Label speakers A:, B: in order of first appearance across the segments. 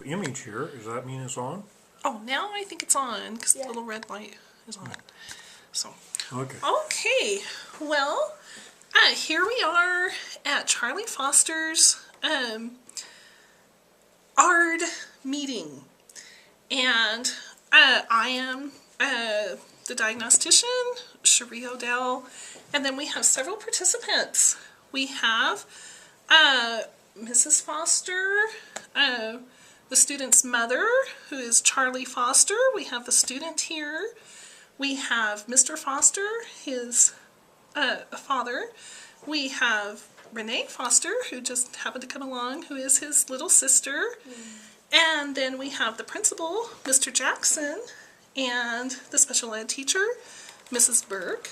A: image here. Does that mean it's on?
B: Oh, now I think it's on because the little red light is on. So,
A: Okay.
B: Okay, well, here we are at Charlie Foster's ARD meeting, and I am the diagnostician, Cherie Odell, and then we have several participants. We have Mrs. Foster, the student's mother, who is Charlie Foster. We have the student here. We have Mr. Foster, his father. We have Renee Foster, who just happened to come along, who is his little sister. And then we have the principal, Mr. Jackson, and the special ed teacher, Mrs. Burke.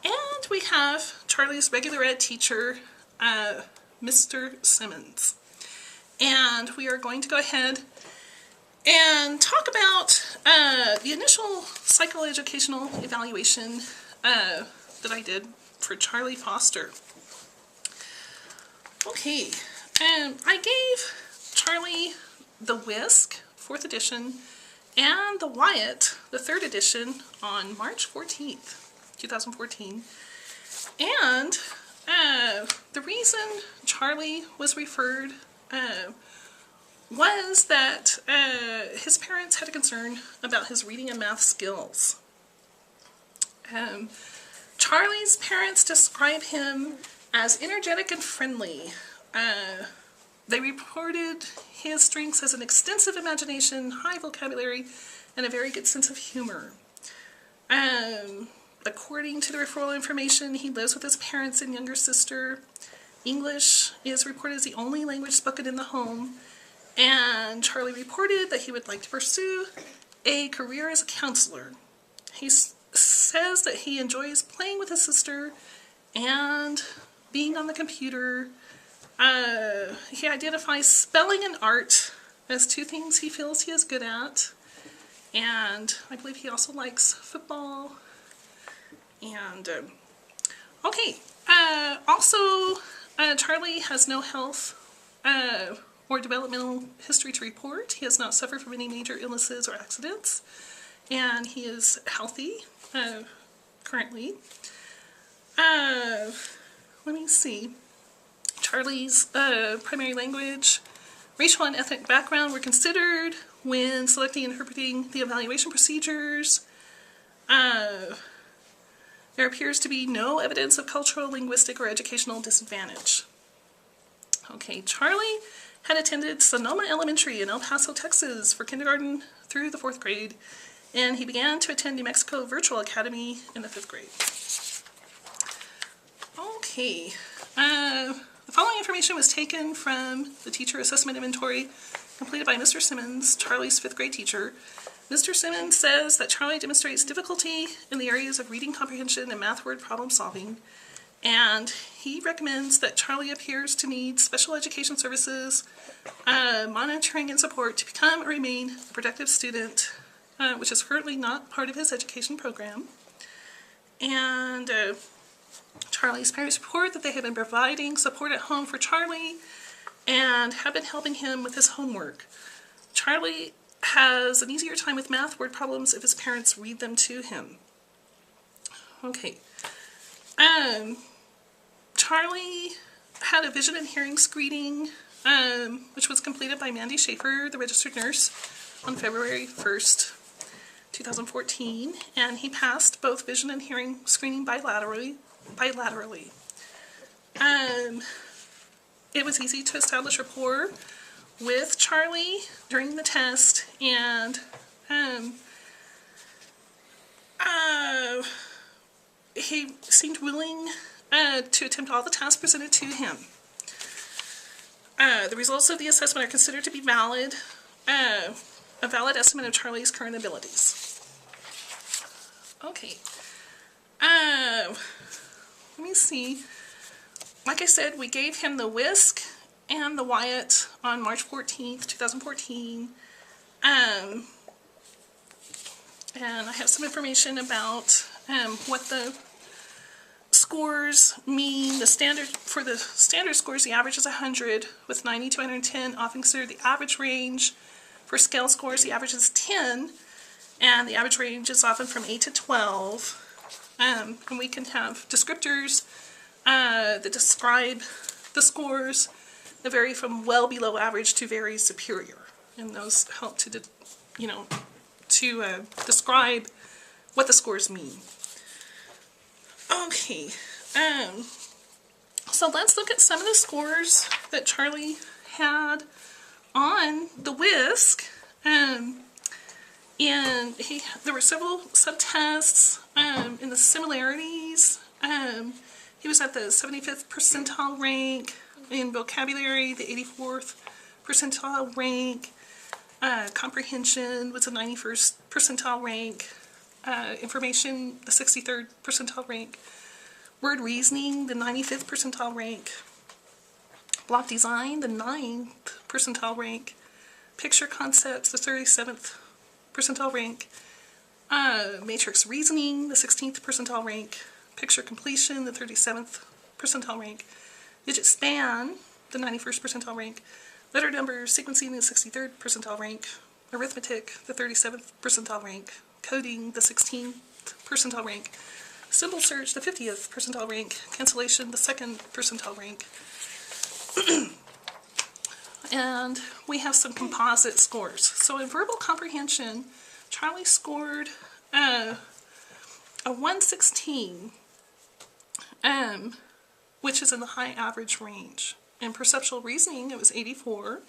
B: And we have Charlie's regular ed teacher, Mr. Simmons. And we are going to go ahead and talk about the initial psychoeducational evaluation that I did for Charlie Foster. Okay, I gave Charlie the Whisk, 4th edition, and the Wyatt, the 3rd edition, on March 14th, 2014. And the reason Charlie was referred was that his parents had a concern about his reading and math skills. Charlie's parents describe him as energetic and friendly. They reported his strengths as an extensive imagination, high vocabulary, and a very good sense of humor. According to the referral information, he lives with his parents and younger sister. English is reported as the only language spoken in the home, and Charlie reported that he would like to pursue a career as a counselor. He says that he enjoys playing with his sister and being on the computer. He identifies spelling and art as 2 things he feels he is good at, and I believe he also likes football. And okay, also Charlie has no health or developmental history to report. He has not suffered from any major illnesses or accidents, and he is healthy currently. Let me see. Charlie's primary language, racial and ethnic background were considered when selecting and interpreting the evaluation procedures. There appears to be no evidence of cultural, linguistic, or educational disadvantage. Okay, Charlie had attended Sonoma Elementary in El Paso, Texas for kindergarten through the 4th grade, and he began to attend New Mexico Virtual Academy in the 5th grade. Okay, the following information was taken from the teacher assessment inventory completed by Mr. Simmons, Charlie's 5th grade teacher. Mr. Simmons says that Charlie demonstrates difficulty in the areas of reading comprehension and math word problem solving, and he recommends that Charlie appears to need special education services, monitoring and support to become or remain a productive student, which is currently not part of his education program. And Charlie's parents report that they have been providing support at home for Charlie and have been helping him with his homework. Charlie has an easier time with math word problems if his parents read them to him. Okay. Charlie had a vision and hearing screening, which was completed by Mandy Schaefer, the registered nurse, on February 1st, 2014, and he passed both vision and hearing screening bilaterally. It was easy to establish rapport with Charlie during the test, and he seemed willing to attempt all the tasks presented to him. The results of the assessment are considered to be valid, a valid estimate of Charlie's current abilities. Okay. Let me see. Like I said, we gave him the Whisk and the Wyatt on March 14th, 2014. And I have some information about what the scores mean. For the standard scores, the average is 100, with 90 to 110 often considered the average range. For scale scores, the average is 10, and the average range is often from 8 to 12. And we can have descriptors that describe the scores that vary from well below average to very superior. And those help to, describe what the scores mean. Okay, so let's look at some of the scores that Charlie had on the WISC. And there were several subtests in the similarities. He was at the 75th percentile rank in vocabulary, the 84th percentile rank. Comprehension was the 91st percentile rank. Information, the 63rd percentile rank. Word reasoning, the 95th percentile rank. Block design, the 9th percentile rank. Picture concepts, the 37th percentile rank. Matrix reasoning, the 16th percentile rank. Picture completion, the 37th percentile rank. Digit span, the 91st percentile rank. Letter number sequencing, the 63rd percentile rank. Arithmetic, the 37th percentile rank. Coding, the 16th percentile rank. Symbol search, the 50th percentile rank. Cancellation, the 2nd percentile rank. And we have some composite scores. So in verbal comprehension, Charlie scored a 116, which is in the high average range. In perceptual reasoning, it was 84,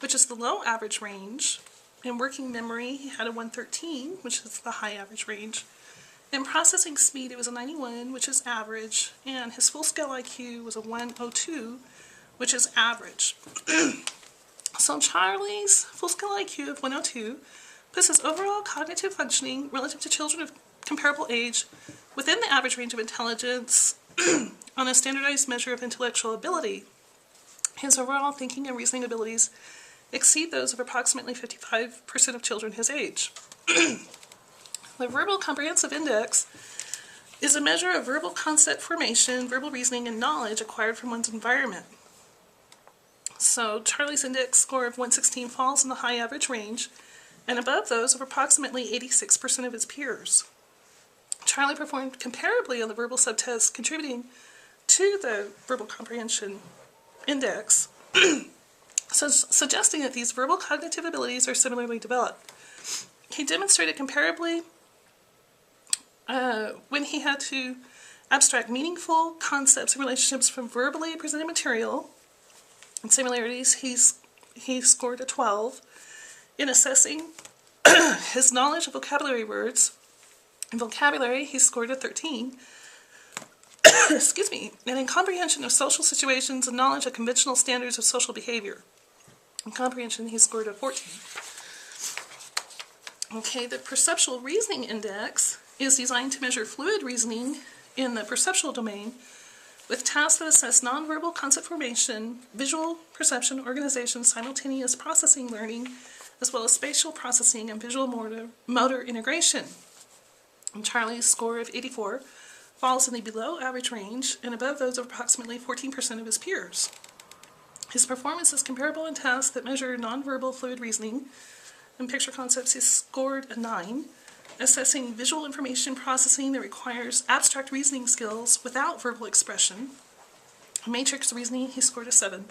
B: which is the low average range. In working memory, he had a 113, which is the high average range. In processing speed, it was a 91, which is average. And his full scale IQ was a 102, which is average. So Charlie's full scale IQ of 102 puts his overall cognitive functioning relative to children of comparable age within the average range of intelligence on a standardized measure of intellectual ability. His overall thinking and reasoning abilities exceed those of approximately 55% of children his age. The Verbal Comprehensive Index is a measure of verbal concept formation, verbal reasoning, and knowledge acquired from one's environment. So Charlie's index score of 116 falls in the high average range, and above those of approximately 86% of his peers. Charlie performed comparably on the verbal subtest, contributing to the verbal comprehension index, suggesting that these verbal cognitive abilities are similarly developed. He demonstrated comparably when he had to abstract meaningful concepts and relationships from verbally presented material. In similarities, he scored a 12. In assessing his knowledge of vocabulary words, in vocabulary, he scored a 13. Excuse me. And in comprehension of social situations and knowledge of conventional standards of social behavior, in comprehension, he scored a 14. Okay, the Perceptual Reasoning Index is designed to measure fluid reasoning in the perceptual domain with tasks that assess nonverbal concept formation, visual perception, organization, simultaneous processing learning, as well as spatial processing and visual motor integration. And Charlie's score of 84 falls in the below average range and above those of approximately 14% of his peers. His performance is comparable in tasks that measure nonverbal fluid reasoning. In picture concepts, he scored a 9. Assessing visual information processing that requires abstract reasoning skills without verbal expression. Matrix reasoning, he scored a 7.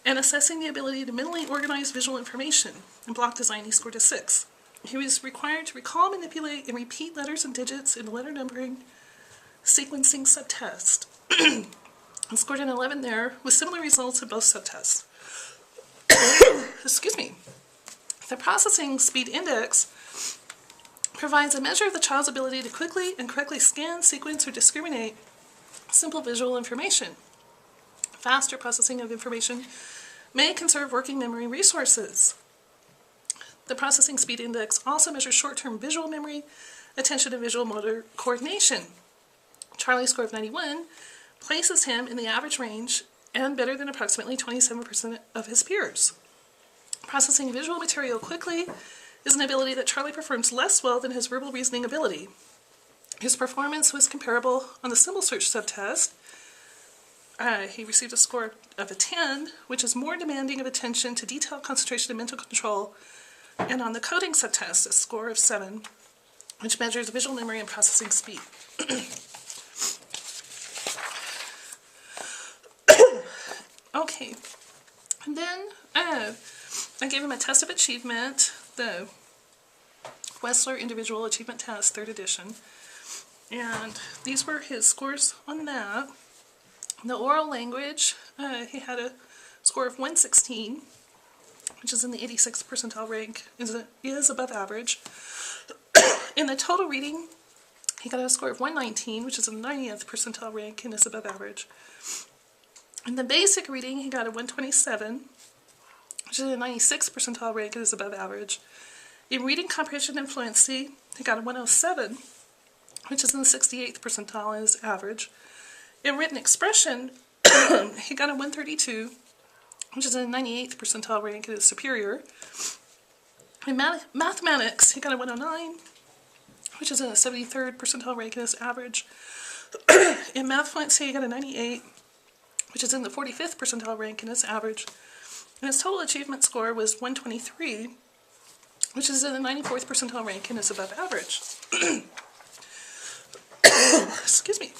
B: And assessing the ability to mentally organize visual information. In block design, he scored a 6. He was required to recall, manipulate, and repeat letters and digits in the letter numbering sequencing subtest. And scored an 11 there, with similar results in both subtests. Excuse me. The Processing Speed Index provides a measure of the child's ability to quickly and correctly scan, sequence, or discriminate simple visual information. Faster processing of information may conserve working memory resources. The Processing Speed Index also measures short-term visual memory, attention, and visual motor coordination. Charlie's score of 91 places him in the average range and better than approximately 27% of his peers. Processing visual material quickly is an ability that Charlie performs less well than his verbal reasoning ability. His performance was comparable on the symbol search subtest. He received a score of a 10, which is more demanding of attention to detail, concentration, and mental control And on the coding subtest, a score of 7, which measures visual memory and processing speed. Okay, and then I gave him a test of achievement, the Wessler Individual Achievement Test, 3rd edition. And these were his scores on that. The oral language, he had a score of 116, which is in the 86th percentile rank, is above average. In the total reading, he got a score of 119, which is in the 90th percentile rank and is above average. In the basic reading, he got a 127, which is in the 96th percentile rank and is above average. In reading comprehension and fluency, he got a 107, which is in the 68th percentile and is average. In written expression, he got a 132, which is in the 98th percentile rank and is superior. In mathematics, he got a 109, which is in the 73rd percentile rank and is average. In math fluency, he got a 98, which is in the 45th percentile rank and is average. And his total achievement score was 123, which is in the 94th percentile rank and is above average. Excuse me.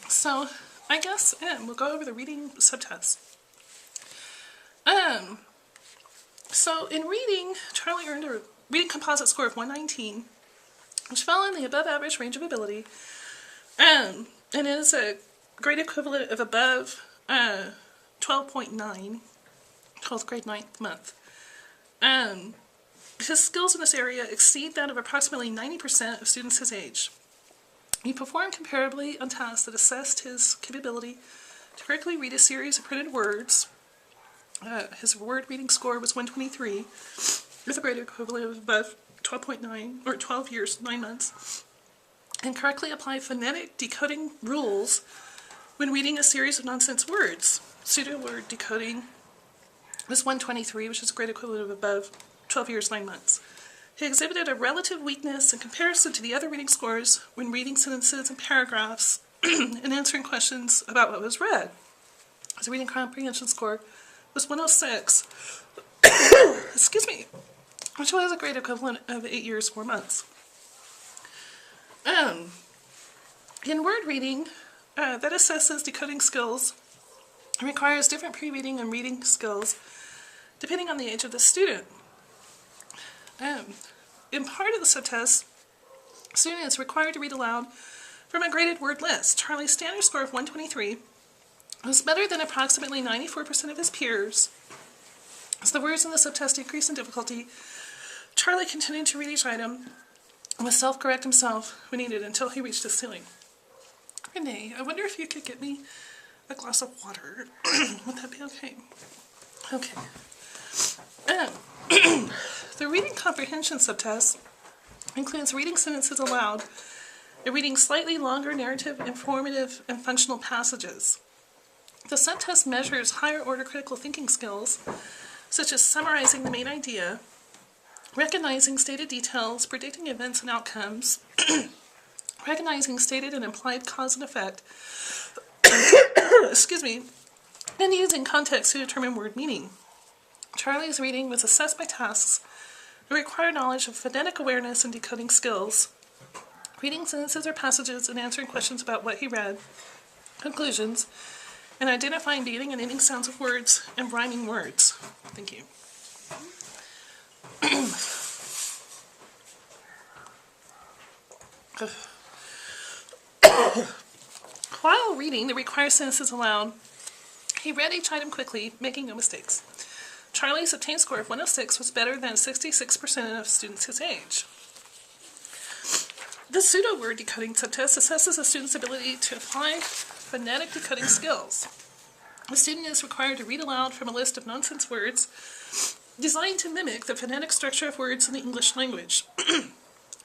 B: So, I guess we'll go over the reading subtest. So in reading, Charlie earned a reading composite score of 119, which fell in the above average range of ability, and is a grade equivalent of above 12.9, 12th grade 9th month. His skills in this area exceed that of approximately 90% of students his age. He performed comparably on tasks that assessed his capability to correctly read a series of printed words. His word reading score was 123, with a grade equivalent of above 12.9, or 12 years, 9 months, and correctly apply phonetic decoding rules when reading a series of nonsense words. Pseudo-word decoding was 123, which is a grade equivalent of above 12 years, 9 months. He exhibited a relative weakness in comparison to the other reading scores when reading sentences and paragraphs and answering questions about what was read. His reading comprehension score was 106, excuse me, which was a grade equivalent of 8 years, 4 months. In word reading, that assesses decoding skills and requires different pre-reading and reading skills depending on the age of the student. In part of the subtest, student is required to read aloud from a graded word list. Charlie's standard score of 123 was better than approximately 94% of his peers. As the words in the subtest increased in difficulty, Charlie continued to read each item and would self-correct himself when needed until he reached his ceiling. Renee, I wonder if you could get me a glass of water. Would that be okay? Okay. The reading comprehension subtest includes reading sentences aloud and reading slightly longer narrative, informative, and functional passages. The subtest measures higher-order critical thinking skills, such as summarizing the main idea, recognizing stated details, predicting events and outcomes, recognizing stated and implied cause and effect, excuse me, and using context to determine word meaning. Charlie's reading was assessed by tasks that require knowledge of phonetic awareness and decoding skills, reading sentences or passages and answering questions about what he read, conclusions, and identifying beginning and ending sounds of words and rhyming words. Thank you. While reading the required sentences aloud, he read each item quickly, making no mistakes. Charlie's obtained score of 106 was better than 66% of students his age. The pseudo-word decoding subtest assesses a student's ability to apply phonetic decoding skills. The student is required to read aloud from a list of nonsense words designed to mimic the phonetic structure of words in the English language.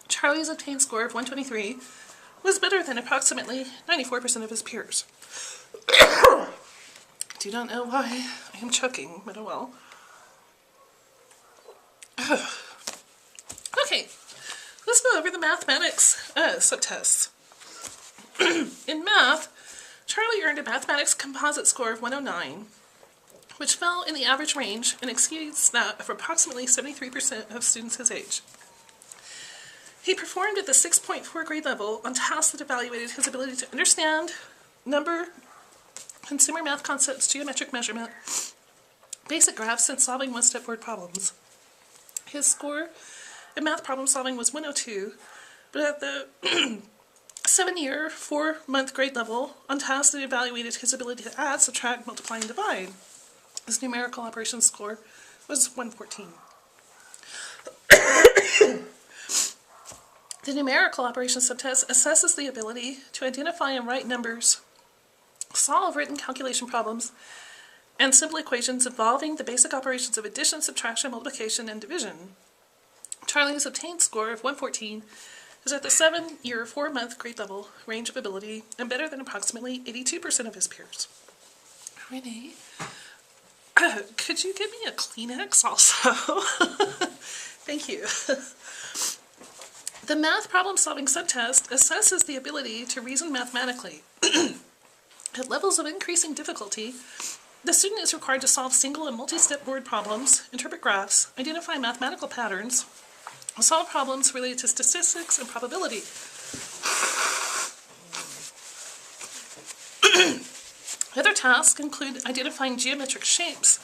B: Charlie's obtained score of 123 was better than approximately 94% of his peers. Do not know why I am choking, but oh well. Okay, let's go over the mathematics subtests. In math, Charlie earned a mathematics composite score of 109, which fell in the average range and exceeds that of approximately 73% of students his age. He performed at the 6.4 grade level on tasks that evaluated his ability to understand, number, consumer math concepts, geometric measurement, basic graphs, and solving one-step word problems. His score in math problem solving was 102, but at the 7-year, 4-month grade level, on tasks that evaluated his ability to add, subtract, multiply, and divide, his numerical operations score was 114. The numerical operations subtest assesses the ability to identify and write numbers, solve written calculation problems, and simple equations involving the basic operations of addition, subtraction, multiplication, and division. Charlie's obtained score of 114 is at the 7-year, 4-month grade level range of ability and better than approximately 82% of his peers. Renee, could you give me a Kleenex also? Thank you. The math problem-solving subtest assesses the ability to reason mathematically. At levels of increasing difficulty, the student is required to solve single and multi-step word problems, interpret graphs, identify mathematical patterns, solve problems related to statistics and probability. Other tasks include identifying geometric shapes,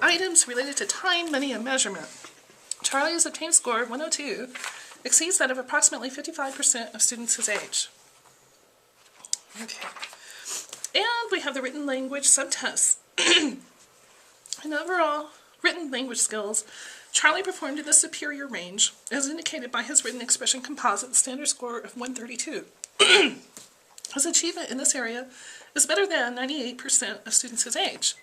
B: items related to time, money, and measurement. Charlie's obtained score of 102 exceeds that of approximately 55% of students his age. Okay. And we have the written language subtests. In overall written language skills, Charlie performed in the superior range, as indicated by his written expression composite standard score of 132. His achievement in this area is better than 98% of students his age.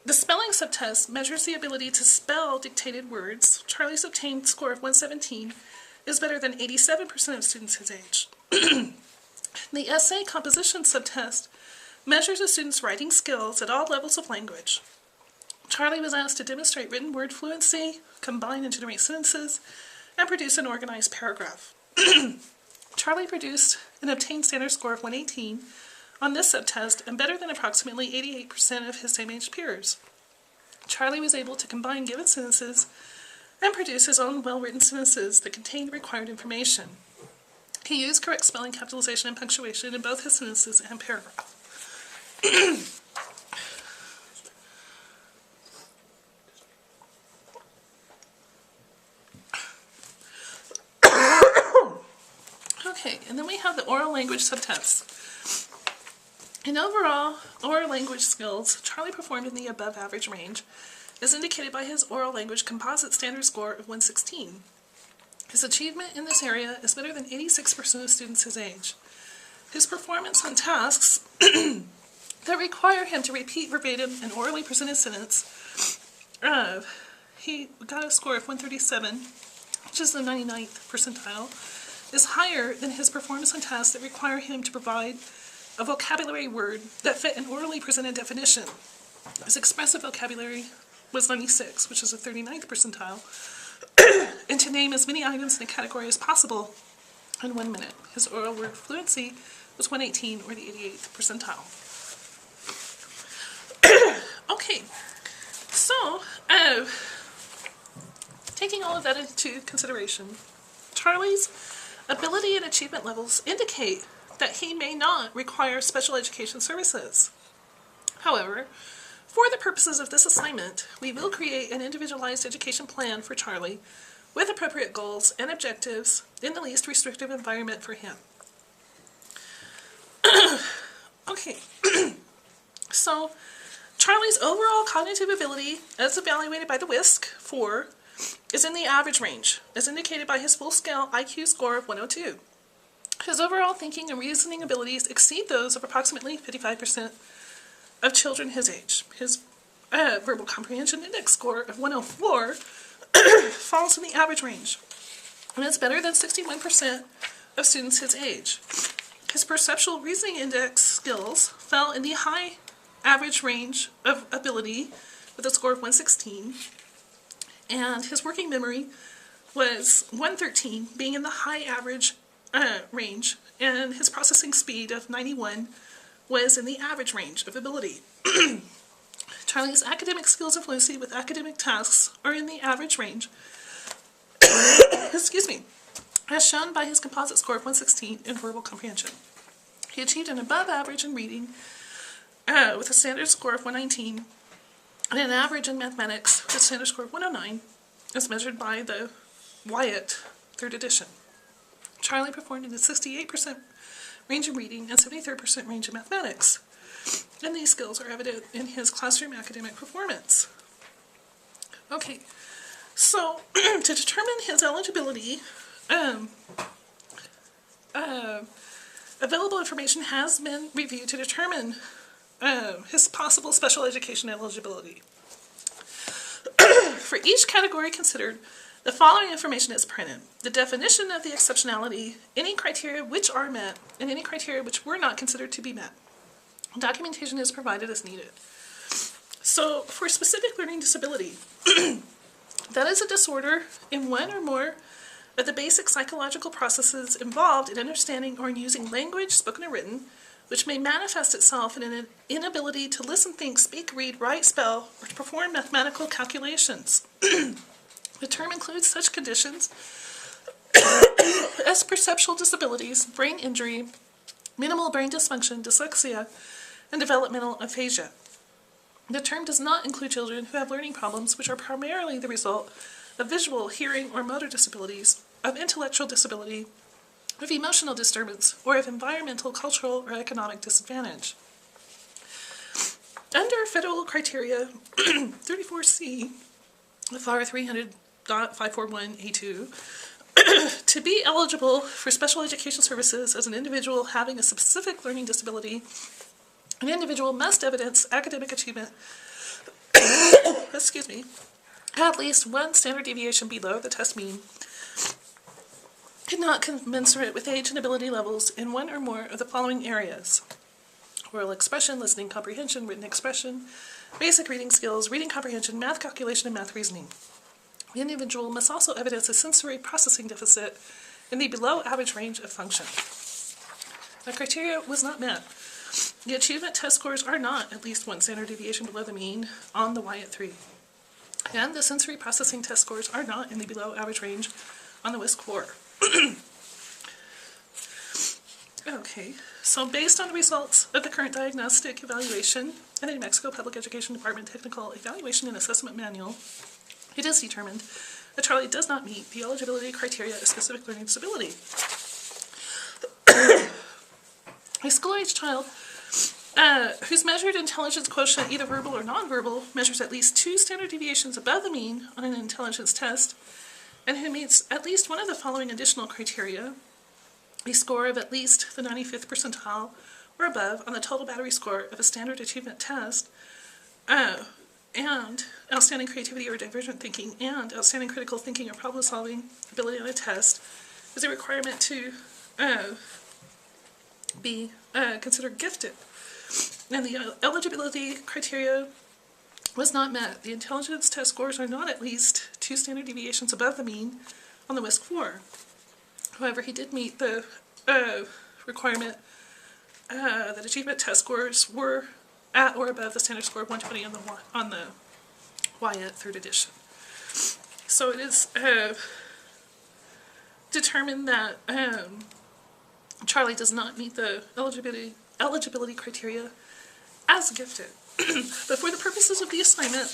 B: The spelling subtest measures the ability to spell dictated words. Charlie's obtained score of 117 is better than 87% of students his age. The essay composition subtest measures a student's writing skills at all levels of language. Charlie was asked to demonstrate written word fluency, combine and generate sentences, and produce an organized paragraph. Charlie produced an obtained standard score of 118 on this subtest and better than approximately 88% of his same-age peers. Charlie was able to combine given sentences and produce his own well-written sentences that contained required information. He used correct spelling, capitalization, and punctuation in both his sentences and paragraph. Okay, and then we have the oral language subtests. In overall oral language skills, Charlie performed in the above average range, as indicated by his oral language composite standard score of 116. His achievement in this area is better than 86% of students his age. His performance on tasks that require him to repeat verbatim an orally presented sentence, he got a score of 137, which is the 99th percentile, is higher than his performance on tasks that require him to provide a vocabulary word that fit an orally presented definition. His expressive vocabulary was 96, which is the 39th percentile, and to name as many items in a category as possible in 1 minute. His oral word fluency was 118, or the 88th percentile. Okay, so, taking all of that into consideration, Charlie's ability and achievement levels indicate that he may not require special education services. However, for the purposes of this assignment, we will create an individualized education plan for Charlie with appropriate goals and objectives in the least restrictive environment for him. Okay, so Charlie's overall cognitive ability, as evaluated by the WISC-4, is in the average range, as indicated by his full-scale IQ score of 102. His overall thinking and reasoning abilities exceed those of approximately 55% of children his age. His verbal comprehension index score of 104 falls in the average range, and is better than 61% of students his age. His perceptual reasoning index skills fell in the high average range of ability with a score of 116, and his working memory was 113, being in the high average range, and his processing speed of 91 was in the average range of ability. Charlie's academic skills and fluency with academic tasks are in the average range, excuse me, as shown by his composite score of 116 in verbal comprehension. He achieved an above average in reading with a standard score of 119 and an average in mathematics with a standard score of 109 as measured by the Wyatt 3rd edition. Charlie performed in the 68% range in reading and 73% range in mathematics, and these skills are evident in his classroom academic performance. Okay, so to determine his eligibility, available information has been reviewed to determine his possible special education eligibility. For each category considered, the following information is printed: the definition of the exceptionality, any criteria which are met, and any criteria which were not considered to be met. Documentation is provided as needed. So, for specific learning disability, that is a disorder in one or more of the basic psychological processes involved in understanding or in using language, spoken or written, which may manifest itself in an inability to listen, think, speak, read, write, spell, or to perform mathematical calculations. The term includes such conditions as perceptual disabilities, brain injury, minimal brain dysfunction, dyslexia, and developmental aphasia. The term does not include children who have learning problems which are primarily the result of visual, hearing, or motor disabilities, of intellectual disability, of emotional disturbance, or of environmental, cultural, or economic disadvantage. Under federal criteria 34C of R 300.541A2, to be eligible for special education services as an individual having a specific learning disability, an individual must evidence academic achievement excuse me, at least one standard deviation below the test mean, and not commensurate with age and ability levels in one or more of the following areas: oral expression, listening comprehension, written expression, basic reading skills, reading comprehension, math calculation, and math reasoning. The individual must also evidence a sensory processing deficit in the below average range of function. The criteria was not met. The achievement test scores are not at least one standard deviation below the mean on the Wyatt 3. And the sensory processing test scores are not in the below average range on the WISC 4. Okay, so based on the results of the current diagnostic evaluation and the New Mexico Public Education Department Technical Evaluation and Assessment Manual, it is determined that Charlie does not meet the eligibility criteria of specific learning disability. A school-age child whose measured intelligence quotient, either verbal or nonverbal, measures at least 2 standard deviations above the mean on an intelligence test, and who meets at least one of the following additional criteria: a score of at least the 95th percentile or above on the total battery score of a standard achievement test, and outstanding creativity or divergent thinking, and outstanding critical thinking or problem-solving ability on a test, is a requirement to be considered gifted. And the eligibility criteria was not met. The intelligence test scores are not at least 2 standard deviations above the mean on the WISC 4. However, he did meet the requirement that achievement test scores were at or above the standard score of 120 on the Wyatt 3rd edition. So it is determined that Charlie does not meet the eligibility criteria as gifted. But for the purposes of the assignment,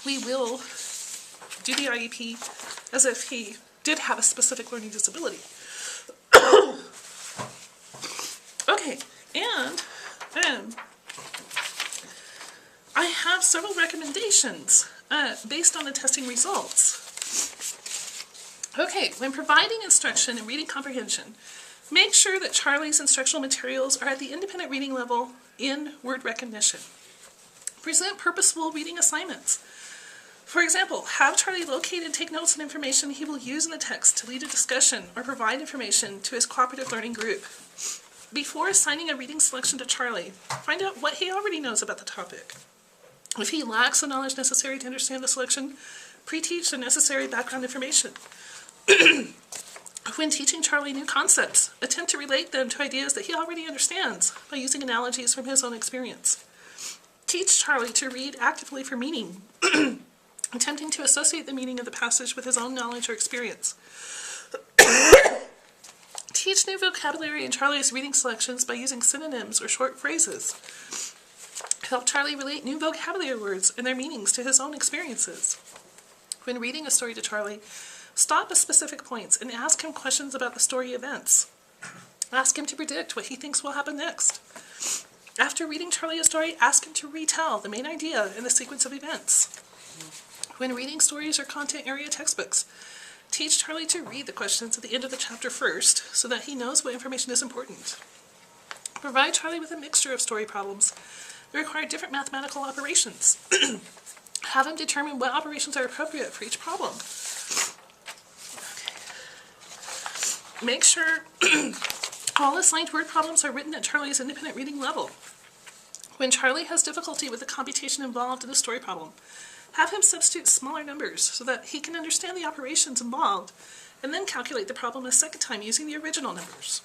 B: we will do the IEP as if he did have a specific learning disability. Okay, and I have several recommendations based on the testing results. Okay, when providing instruction in reading comprehension, make sure that Charlie's instructional materials are at the independent reading level in word recognition. Present purposeful reading assignments. For example, have Charlie locate and take notes on information he will use in the text to lead a discussion or provide information to his cooperative learning group. Before assigning a reading selection to Charlie, find out what he already knows about the topic. If he lacks the knowledge necessary to understand the selection, pre-teach the necessary background information. When teaching Charlie new concepts, attempt to relate them to ideas that he already understands by using analogies from his own experience. Teach Charlie to read actively for meaning, attempting to associate the meaning of the passage with his own knowledge or experience. Teach new vocabulary in Charlie's reading selections by using synonyms or short phrases. Help Charlie relate new vocabulary words and their meanings to his own experiences. When reading a story to Charlie, stop at specific points and ask him questions about the story events. Ask him to predict what he thinks will happen next. After reading Charlie a story, ask him to retell the main idea and the sequence of events. When reading stories or content area textbooks, teach Charlie to read the questions at the end of the chapter first so that he knows what information is important. Provide Charlie with a mixture of story problems that require different mathematical operations. Have him determine what operations are appropriate for each problem. Make sure all assigned word problems are written at Charlie's independent reading level. When Charlie has difficulty with the computation involved in a story problem, have him substitute smaller numbers so that he can understand the operations involved and then calculate the problem a second time using the original numbers.